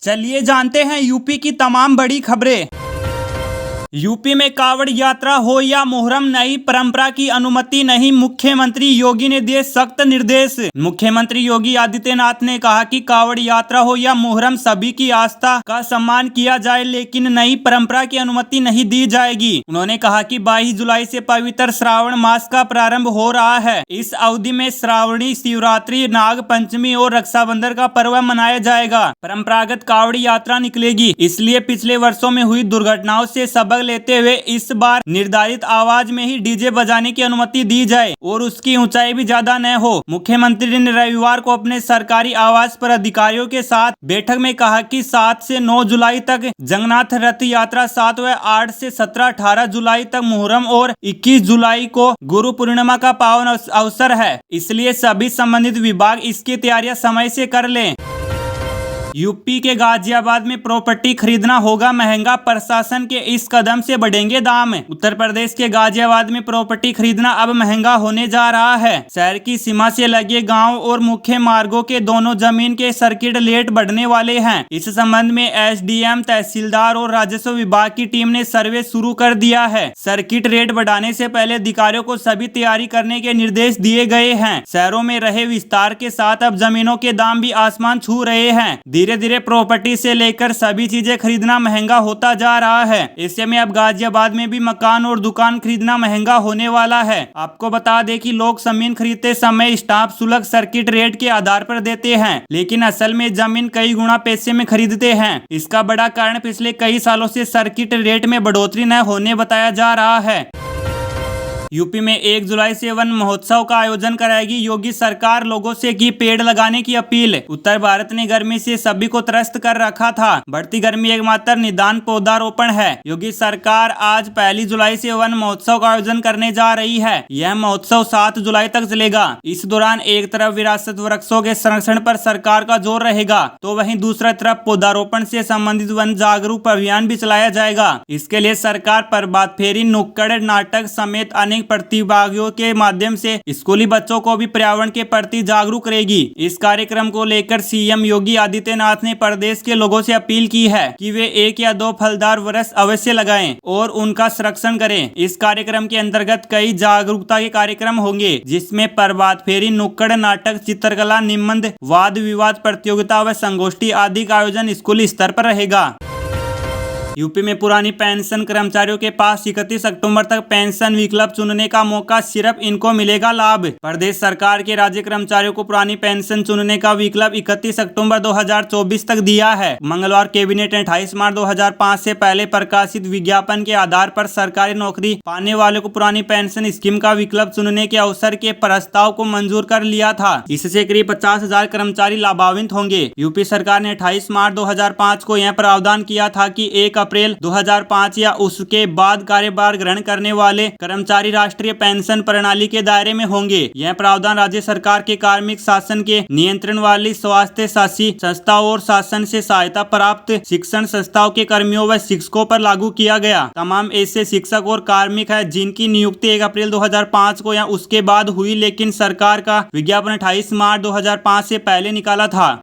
चलिए जानते हैं यूपी की तमाम बड़ी खबरें। यूपी में कांवड़ यात्रा हो या मुहर्रम, नई परंपरा की अनुमति नहीं, मुख्यमंत्री योगी ने दिए सख्त निर्देश। मुख्यमंत्री योगी आदित्यनाथ ने कहा कि कांवड़ यात्रा हो या मुहर्रम, सभी की आस्था का सम्मान किया जाए, लेकिन नई परंपरा की अनुमति नहीं दी जाएगी। उन्होंने कहा कि 22 जुलाई से पवित्र श्रावण मास का प्रारंभ हो रहा है। इस अवधि में श्रावणी शिवरात्रि, नाग पंचमी और रक्षाबंधन का पर्व मनाया जाएगा। परंपरागत कांवड़ यात्रा निकलेगी, इसलिए पिछले वर्षों में हुई दुर्घटनाओं से सबक लेते हुए इस बार निर्धारित आवाज में ही डीजे बजाने की अनुमति दी जाए और उसकी ऊंचाई भी ज्यादा न हो। मुख्यमंत्री ने रविवार को अपने सरकारी आवास पर अधिकारियों के साथ बैठक में कहा कि 7 से 9 जुलाई तक जगन्नाथ रथ यात्रा, 7 व 8 से 17-18 जुलाई तक मुहर्रम और 21 जुलाई को गुरु पूर्णिमा का पावन अवसर है, इसलिए सभी संबंधित विभाग इसकी तैयारियां समय से कर लें। यूपी के गाजियाबाद में प्रॉपर्टी खरीदना होगा महंगा, प्रशासन के इस कदम से बढ़ेंगे दाम। उत्तर प्रदेश के गाजियाबाद में प्रॉपर्टी खरीदना अब महंगा होने जा रहा है। शहर की सीमा से लगे गांव और मुख्य मार्गों के दोनों जमीन के सर्किट रेट बढ़ने वाले हैं। इस संबंध में एसडीएम, तहसीलदार और राजस्व विभाग की टीम ने सर्वे शुरू कर दिया है। सर्किट रेट बढ़ाने से पहले अधिकारियों को सभी तैयारी करने के निर्देश दिए गए हैं। शहरों में रहे विस्तार के साथ अब जमीनों के दाम भी आसमान छू रहे हैं। धीरे धीरे प्रॉपर्टी से लेकर सभी चीजें खरीदना महंगा होता जा रहा है। ऐसे में अब गाजियाबाद में भी मकान और दुकान खरीदना महंगा होने वाला है। आपको बता दें कि लोग जमीन खरीदते समय स्टाम्प शुल्क सर्किट रेट के आधार पर देते हैं, लेकिन असल में जमीन कई गुना पैसे में खरीदते हैं। इसका बड़ा कारण पिछले कई सालों से सर्किट रेट में बढ़ोतरी न होने बताया जा रहा है। यूपी में 1 जुलाई से वन महोत्सव का आयोजन कराएगी योगी सरकार, लोगों से की पेड़ लगाने की अपील। उत्तर भारत ने गर्मी से सभी को त्रस्त कर रखा था। बढ़ती गर्मी एकमात्र निदान पौधारोपण है। योगी सरकार आज 1 जुलाई से वन महोत्सव का आयोजन करने जा रही है। यह महोत्सव 7 जुलाई तक चलेगा। इस दौरान एक तरफ विरासत वृक्षों के संरक्षण पर सरकार का जोर रहेगा, तो वहीं दूसरी तरफ पौधारोपण से संबंधित वन जागरूक अभियान भी चलाया जाएगा। इसके लिए सरकार प्रभात फेरी, नुक्कड़ नाटक समेत अनेक प्रतिभागियों के माध्यम से स्कूली बच्चों को भी पर्यावरण के प्रति जागरूक करेगी। इस कार्यक्रम को लेकर सीएम योगी आदित्यनाथ ने प्रदेश के लोगों से अपील की है कि वे 1 या 2 फलदार वृक्ष अवश्य लगाएं और उनका संरक्षण करें। इस कार्यक्रम के अंतर्गत कई जागरूकता के कार्यक्रम होंगे, जिसमें प्रभात फेरी, नुक्कड़ नाटक, चित्रकला, निबंध, वाद विवाद प्रतियोगिता व संगोष्ठी आदि का आयोजन स्कूली स्तर पर रहेगा। यूपी में पुरानी पेंशन कर्मचारियों के पास 31 अक्टूबर तक पेंशन विकल्प चुनने का मौका, सिर्फ इनको मिलेगा लाभ। प्रदेश सरकार के राज्य कर्मचारियों को पुरानी पेंशन चुनने का विकल्प 31 अक्टूबर 2024 तक दिया है। मंगलवार कैबिनेट ने 28 मार्च 2005 से पहले प्रकाशित विज्ञापन के आधार पर सरकारी नौकरी पाने वालों को पुरानी पेंशन स्कीम का विकल्प चुनने के अवसर के प्रस्ताव को मंजूर कर लिया था। इससे करीब 50,000 कर्मचारी लाभान्वित होंगे। यूपी सरकार ने 28 मार्च 2005 को यह प्रावधान किया था कि 1 अप्रैल 2005 या उसके बाद कार्यभार ग्रहण करने वाले कर्मचारी राष्ट्रीय पेंशन प्रणाली के दायरे में होंगे। यह प्रावधान राज्य सरकार के कार्मिक शासन के नियंत्रण वाली स्वास्थ्य शासी संस्थाओं और शासन से सहायता प्राप्त शिक्षण संस्थाओं के कर्मियों व शिक्षकों पर लागू किया गया। तमाम ऐसे शिक्षक और कार्मिक हैं जिनकी नियुक्ति 1 अप्रैल 2005 को या उसके बाद हुई, लेकिन सरकार का विज्ञापन 28 मार्च 2005 से पहले निकाला था।